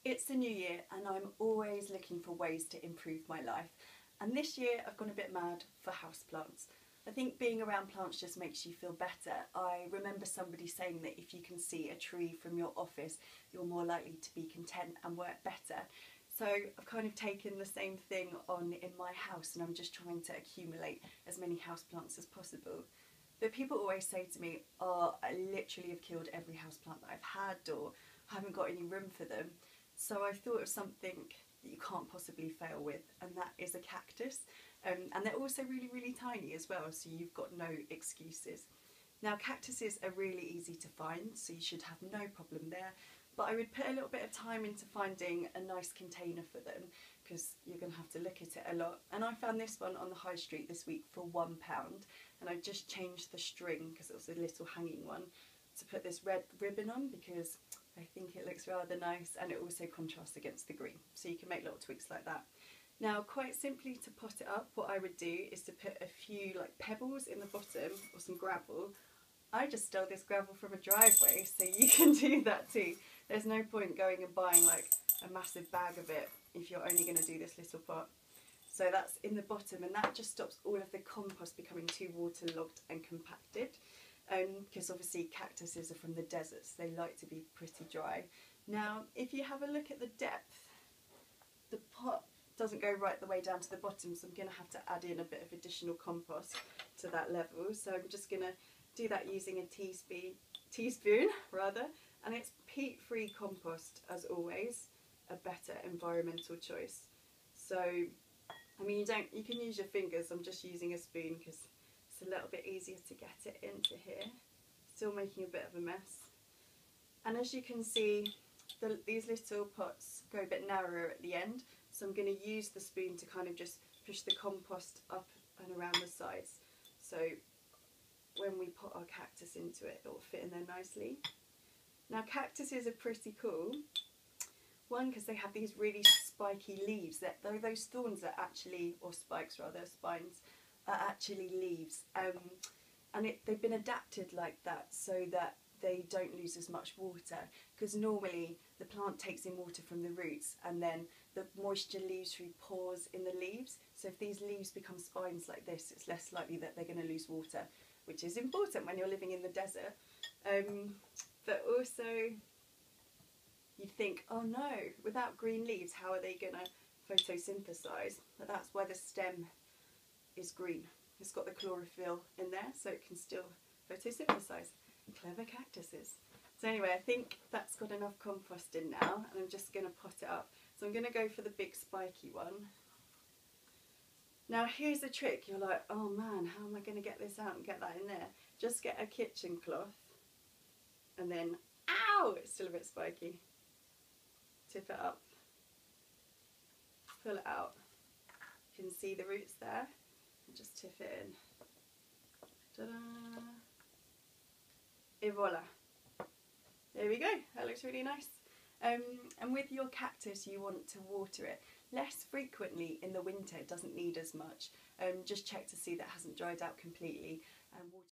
It's the new year and I'm always looking for ways to improve my life. And this year I've gone a bit mad for houseplants. I think being around plants just makes you feel better. I remember somebody saying that if you can see a tree from your office, you're more likely to be content and work better. So I've kind of taken the same thing on in my house and I'm just trying to accumulate as many houseplants as possible. But people always say to me, oh, I literally have killed every houseplant that I've had, or I haven't got any room for them. So I thought of something that you can't possibly fail with, and that is a cactus. And they're also really, really tiny as well, so you've got no excuses. Now, cactuses are really easy to find, so you should have no problem there. But I would put a little bit of time into finding a nice container for them, because you're going to have to look at it a lot. And I found this one on the high street this week for £1, and I just changed the string, because it was a little hanging one, to put this red ribbon on, because I think it looks rather nice, and it also contrasts against the green. So you can make little tweaks like that. Now, quite simply, to pot it up, what I would do is to put a few like pebbles in the bottom, or some gravel. I just stole this gravel from a driveway, so you can do that too. There's no point going and buying like a massive bag of it if you're only going to do this little pot. So that's in the bottom, and that just stops all of the compost becoming too waterlogged and compacted. Because obviously cactuses are from the deserts, they like to be pretty dry. Now, if you have a look at the depth, the pot doesn't go right the way down to the bottom, so I'm going to have to add in a bit of additional compost to that level. So I'm just going to do that using a teaspoon, and it's peat-free compost, as always, a better environmental choice. So, I mean, you can use your fingers. I'm just using a spoon because it's a little bit easier to get it into here. Still making a bit of a mess. And as you can see, these little pots go a bit narrower at the end, so I'm going to use the spoon to kind of just push the compost up and around the sides. So when we put our cactus into it, it will fit in there nicely. Now, cactuses are pretty cool. One, because they have these really spiky leaves. Those thorns are actually, or spikes rather, spines, are actually leaves. And they've been adapted like that so that they don't lose as much water, because normally the plant takes in water from the roots and then the moisture leaves through pores in the leaves. So if these leaves become spines like this, it's less likely that they're going to lose water, which is important when you're living in the desert. But also, you'd think, oh no, without green leaves, how are they going to photosynthesize? But that's why the stem is green. It's got the chlorophyll in there, so it can still photosynthesize. Clever cactuses. So anyway, I think that's got enough compost in now, and I'm just going to pot it up. So I'm going to go for the big spiky one. Now here's the trick. You're like, oh man, how am I going to get this out and get that in there? Just get a kitchen cloth, and then, ow, it's still a bit spiky. Tip it up, pull it out. You can see the roots there, and just tip it in. Ta-da! Et voila. There we go, that looks really nice. And with your cactus, you want to water it less frequently in the winter. It doesn't need as much. Just check to see that it hasn't dried out completely. And water